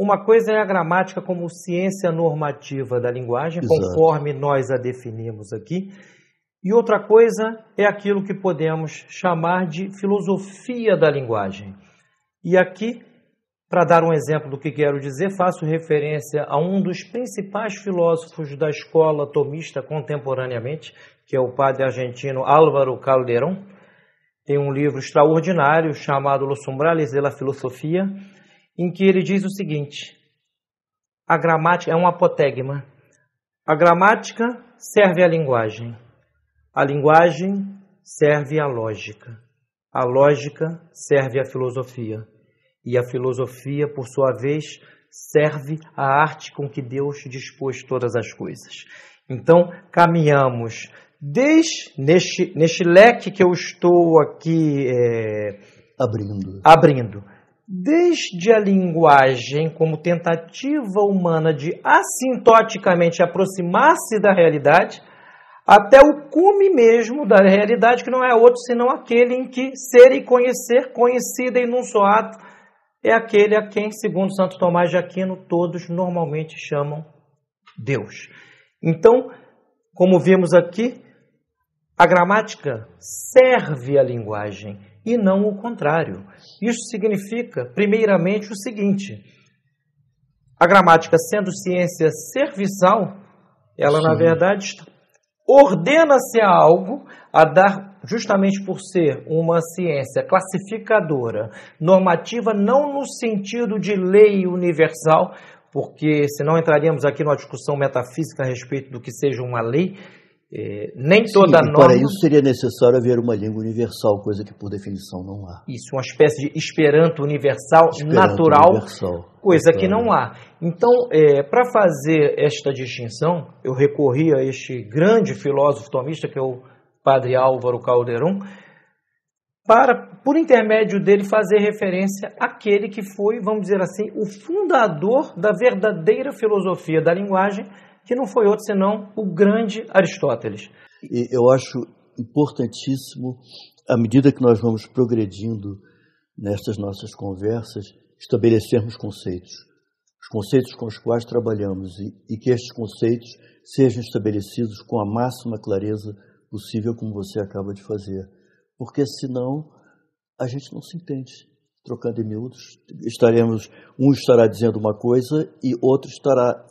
Uma coisa é a gramática como ciência normativa da linguagem, Exato. conforme nós a definimos aqui. E outra coisa é aquilo que podemos chamar de filosofia da linguagem. E aqui, para dar um exemplo do que quero dizer, faço referência a um dos principais filósofos da escola tomista contemporaneamente, que é o padre argentino Álvaro Calderón. Tem um livro extraordinário chamado Los Umbrales de la Filosofia, em que ele diz o seguinte: a gramática é um apotegma. A gramática serve à linguagem. A linguagem serve à lógica. A lógica serve à filosofia. E a filosofia, por sua vez, serve à arte com que Deus dispôs todas as coisas. Então, caminhamos neste leque que eu estou aqui abrindo, desde a linguagem como tentativa humana de assintoticamente aproximar-se da realidade, até o cume mesmo da realidade, que não é outro senão aquele em que ser e conhecer, conhecida em um só ato, é aquele a quem, segundo Santo Tomás de Aquino, todos normalmente chamam Deus. Então, como vimos aqui, a gramática serve à linguagem e não o contrário. Isso significa, primeiramente, o seguinte: a gramática, sendo ciência serviçal, ela, na verdade, ordena-se a algo, a dar, justamente por ser uma ciência classificadora, normativa, não no sentido de lei universal, porque senão entraríamos aqui numa discussão metafísica a respeito do que seja uma lei. Nem toda norma... Para isso seria necessário haver uma língua universal, coisa que por definição não há. Isso, uma espécie de Esperanto universal, natural, coisa que não há. Então, para fazer esta distinção, eu recorri a este grande filósofo tomista, que é o padre Álvaro Calderón, para, por intermédio dele, fazer referência àquele que foi, vamos dizer assim, o fundador da verdadeira filosofia da linguagem, que não foi outro senão o grande Aristóteles. E eu acho importantíssimo, à medida que nós vamos progredindo nestas nossas conversas, estabelecermos conceitos. Os conceitos com os quais trabalhamos e que estes conceitos sejam estabelecidos com a máxima clareza possível, como você acaba de fazer. Porque senão a gente não se entende. Trocando em miúdos, um estará dizendo uma coisa e outro estará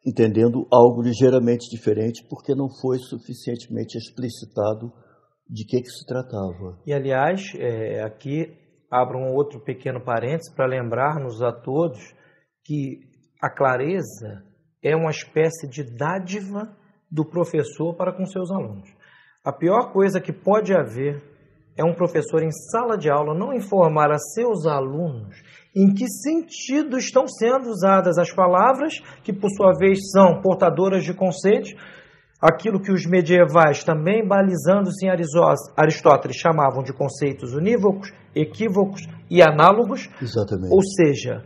entendendo algo ligeiramente diferente, porque não foi suficientemente explicitado de que se tratava. E, aliás, aqui abro um outro pequeno parênteses para lembrar-nos a todos que a clareza é uma espécie de dádiva do professor para com seus alunos. A pior coisa que pode haver é um professor em sala de aula não informar a seus alunos em que sentido estão sendo usadas as palavras, que por sua vez são portadoras de conceitos, aquilo que os medievais, também balizando-se em Aristóteles, chamavam de conceitos unívocos, equívocos e análogos. Exatamente. Ou seja,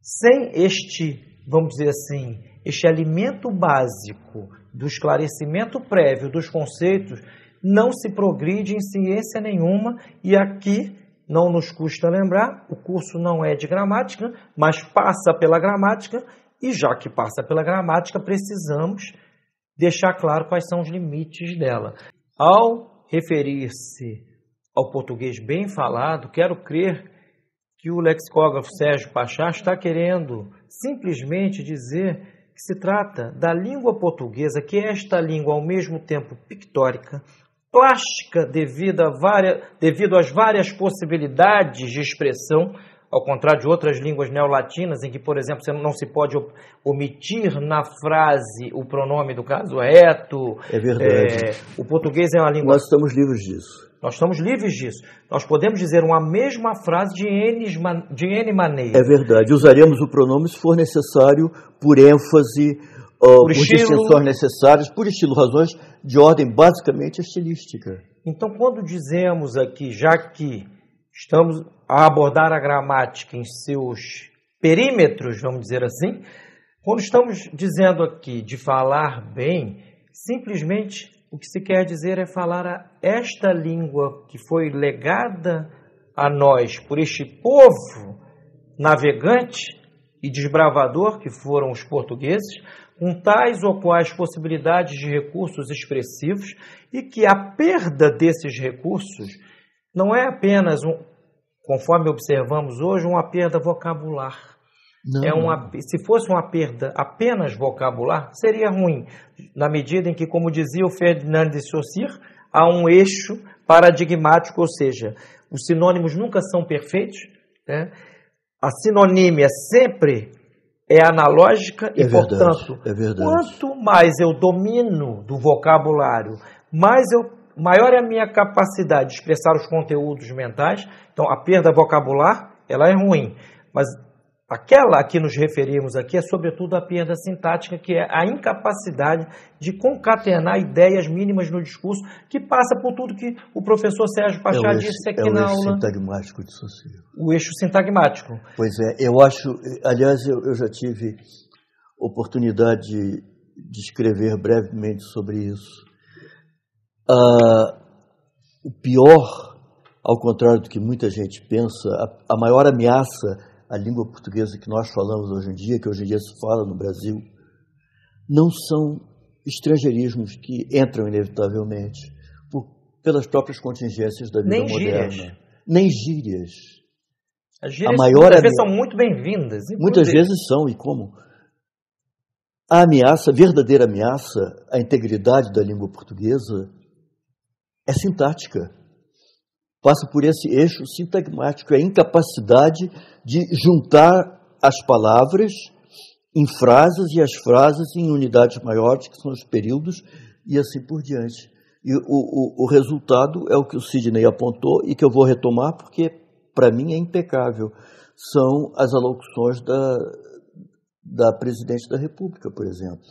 sem este, vamos dizer assim, este alimento básico do esclarecimento prévio dos conceitos, não se progride em ciência nenhuma. E aqui, não nos custa lembrar, o curso não é de gramática, mas passa pela gramática, e já que passa pela gramática, precisamos deixar claro quais são os limites dela. Ao referir-se ao português bem falado, quero crer que o lexicógrafo Sérgio Pachá está querendo simplesmente dizer que se trata da língua portuguesa, que é esta língua ao mesmo tempo pictórica, plástica devido às várias possibilidades de expressão, ao contrário de outras línguas neolatinas, em que, por exemplo, não se pode omitir na frase o pronome do caso reto. É verdade. O português é uma língua... Nós estamos livres disso. Nós estamos livres disso. Nós podemos dizer uma mesma frase de N maneiras. É verdade. Usaremos o pronome se for necessário, por ênfase, por distinções necessárias, por estilo, razões de ordem basicamente estilística. Então, quando dizemos aqui, já que estamos a abordar a gramática em seus perímetros, vamos dizer assim, quando estamos dizendo aqui de falar bem, simplesmente o que se quer dizer é falar esta língua que foi legada a nós por este povo navegante, e desbravador que foram os portugueses, com tais ou quais possibilidades de recursos expressivos, e que a perda desses recursos não é apenas, conforme observamos hoje, uma perda vocabular. Se fosse uma perda apenas vocabular, seria ruim, na medida em que, como dizia o Ferdinand de Saussure, há um eixo paradigmático, ou seja, os sinônimos nunca são perfeitos, né? A sinonímia sempre é analógica e, portanto, quanto mais eu domino do vocabulário, maior é a minha capacidade de expressar os conteúdos mentais. Então, a perda vocabular, ela é ruim, mas aquela a que nos referimos aqui é, sobretudo, a perda sintática, que é a incapacidade de concatenar ideias mínimas no discurso, que passa por tudo que o professor Sérgio Pachá disse aqui na aula. É o eixo sintagmático de Saussure. O eixo sintagmático. Pois é, eu acho, aliás, eu já tive oportunidade de escrever brevemente sobre isso. O pior, ao contrário do que muita gente pensa, a maior ameaça à língua portuguesa que nós falamos hoje em dia, que hoje em dia se fala no Brasil, não são estrangeirismos que entram inevitavelmente pelas próprias contingências da vida moderna. Nem gírias. As gírias muitas vezes são muito bem-vindas. Muitas vezes são, e como? A verdadeira ameaça à integridade da língua portuguesa é sintática. Passa por esse eixo sintagmático, é a incapacidade de juntar as palavras em frases e as frases em unidades maiores, que são os períodos, e assim por diante. E o resultado é o que o Sidney apontou e que eu vou retomar porque, para mim, é impecável. São as alocuções da Presidente da República, por exemplo.